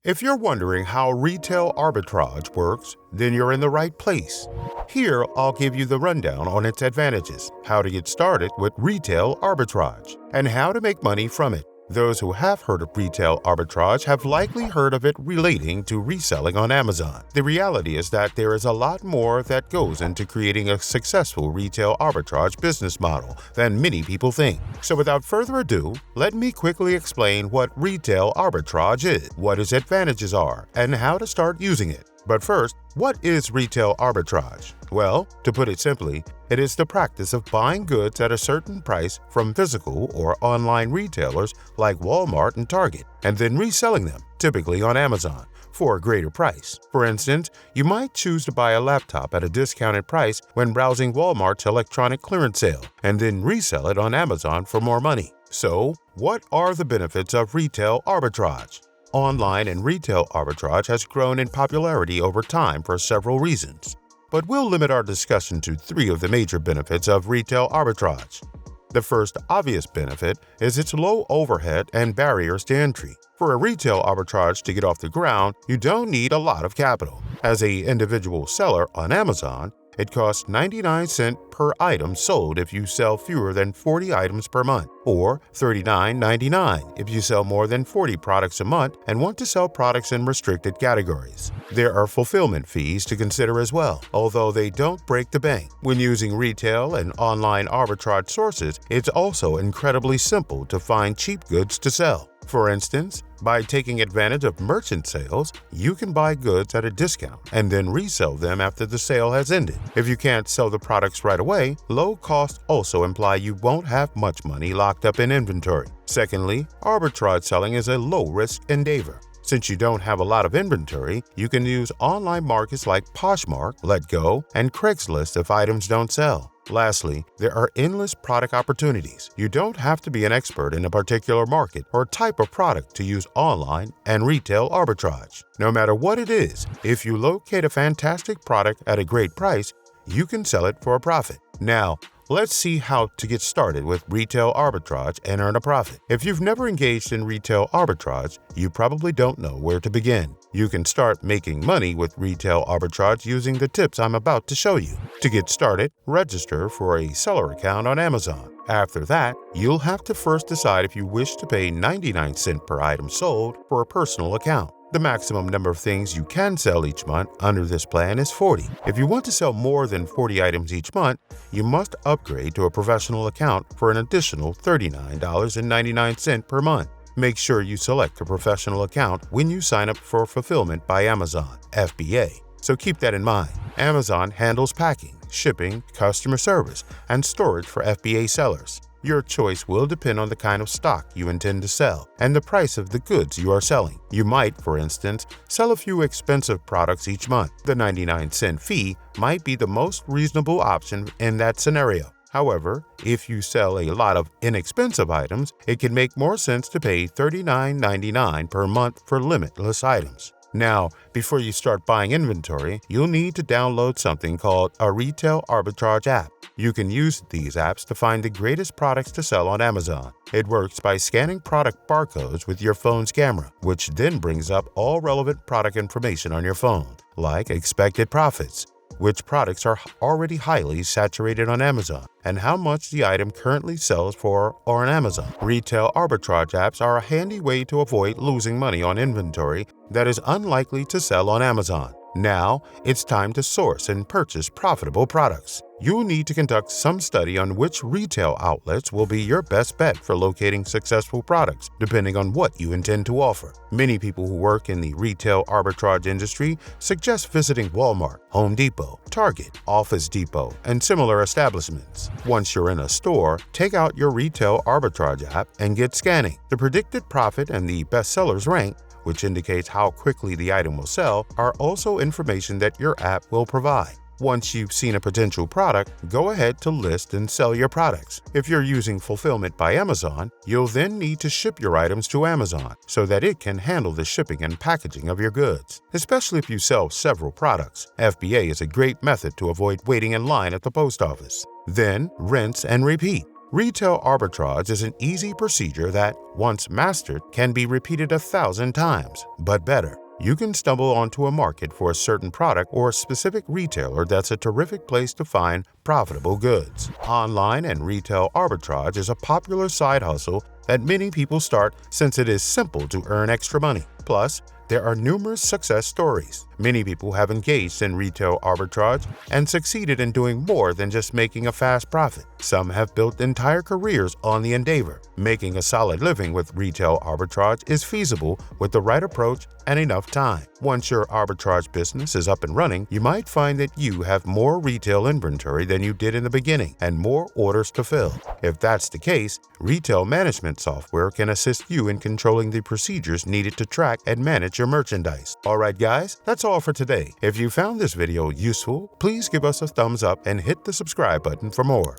If you're wondering how retail arbitrage works, then you're in the right place. Here, I'll give you the rundown on its advantages, how to get started with retail arbitrage, and how to make money from it. Those who have heard of retail arbitrage have likely heard of it relating to reselling on Amazon. The reality is that there is a lot more that goes into creating a successful retail arbitrage business model than many people think. So without further ado, let me quickly explain what retail arbitrage is, what its advantages are, and how to start using it. But first, what is retail arbitrage? Well, to put it simply, it is the practice of buying goods at a certain price from physical or online retailers like Walmart and Target, and then reselling them, typically on Amazon, for a greater price. For instance, you might choose to buy a laptop at a discounted price when browsing Walmart's electronic clearance sale, and then resell it on Amazon for more money. So, what are the benefits of retail arbitrage? Online and retail arbitrage has grown in popularity over time for several reasons, but we'll limit our discussion to three of the major benefits of retail arbitrage. The first obvious benefit is its low overhead and barriers to entry. For a retail arbitrage to get off the ground, you don't need a lot of capital. As an individual seller on Amazon, it costs 99 cents per item sold if you sell fewer than 40 items per month, or $39.99 if you sell more than 40 products a month and want to sell products in restricted categories. There are fulfillment fees to consider as well, although they don't break the bank. When using retail and online arbitrage sources, it's also incredibly simple to find cheap goods to sell. For instance, by taking advantage of merchant sales, you can buy goods at a discount and then resell them after the sale has ended. If you can't sell the products right away, low costs also imply you won't have much money locked up in inventory. Secondly, arbitrage selling is a low-risk endeavor. Since you don't have a lot of inventory, you can use online markets like Poshmark, Letgo, and Craigslist if items don't sell. Lastly, there are endless product opportunities. You don't have to be an expert in a particular market or type of product to use online and retail arbitrage. No matter what it is, if you locate a fantastic product at a great price, you can sell it for a profit. Now, let's see how to get started with retail arbitrage and earn a profit. If you've never engaged in retail arbitrage, you probably don't know where to begin. You can start making money with retail arbitrage using the tips I'm about to show you. To get started, register for a seller account on Amazon. After that, you'll have to first decide if you wish to pay 99 cents per item sold for a personal account. The maximum number of things you can sell each month under this plan is 40. If you want to sell more than 40 items each month, you must upgrade to a professional account for an additional $39.99 per month. Make sure you select a professional account when you sign up for Fulfillment by Amazon, FBA. So keep that in mind. Amazon handles packing, shipping, customer service, and storage for FBA sellers. Your choice will depend on the kind of stock you intend to sell and the price of the goods you are selling. You might, for instance, sell a few expensive products each month. The 99-cent fee might be the most reasonable option in that scenario. However, if you sell a lot of inexpensive items, it can make more sense to pay $39.99 per month for limitless items. Now, before you start buying inventory, you'll need to download something called a retail arbitrage app. You can use these apps to find the greatest products to sell on Amazon. It works by scanning product barcodes with your phone's camera, which then brings up all relevant product information on your phone, like expected profits, which products are already highly saturated on Amazon, and how much the item currently sells for on Amazon. Retail arbitrage apps are a handy way to avoid losing money on inventory that is unlikely to sell on Amazon. Now, it's time to source and purchase profitable products. You'll need to conduct some study on which retail outlets will be your best bet for locating successful products, depending on what you intend to offer. Many people who work in the retail arbitrage industry suggest visiting Walmart, Home Depot, Target, Office Depot, and similar establishments. Once you're in a store, take out your retail arbitrage app and get scanning. The predicted profit and the bestsellers rank, which indicates how quickly the item will sell, are also information that your app will provide. Once you've seen a potential product, go ahead to list and sell your products. If you're using Fulfillment by Amazon, you'll then need to ship your items to Amazon so that it can handle the shipping and packaging of your goods. Especially if you sell several products, FBA is a great method to avoid waiting in line at the post office. Then, rinse and repeat. Retail arbitrage is an easy procedure that, once mastered, can be repeated 1,000 times, but better. You can stumble onto a market for a certain product or a specific retailer that's a terrific place to find profitable goods. Online and retail arbitrage is a popular side hustle that many people start since it is simple to earn extra money. Plus, there are numerous success stories. Many people have engaged in retail arbitrage and succeeded in doing more than just making a fast profit. Some have built entire careers on the endeavor. Making a solid living with retail arbitrage is feasible with the right approach and enough time. Once your arbitrage business is up and running, you might find that you have more retail inventory than you did in the beginning and more orders to fill. If that's the case, retail management software can assist you in controlling the procedures needed to track and manage your merchandise. Alright guys, that's all for today. If you found this video useful, please give us a thumbs up and hit the subscribe button for more.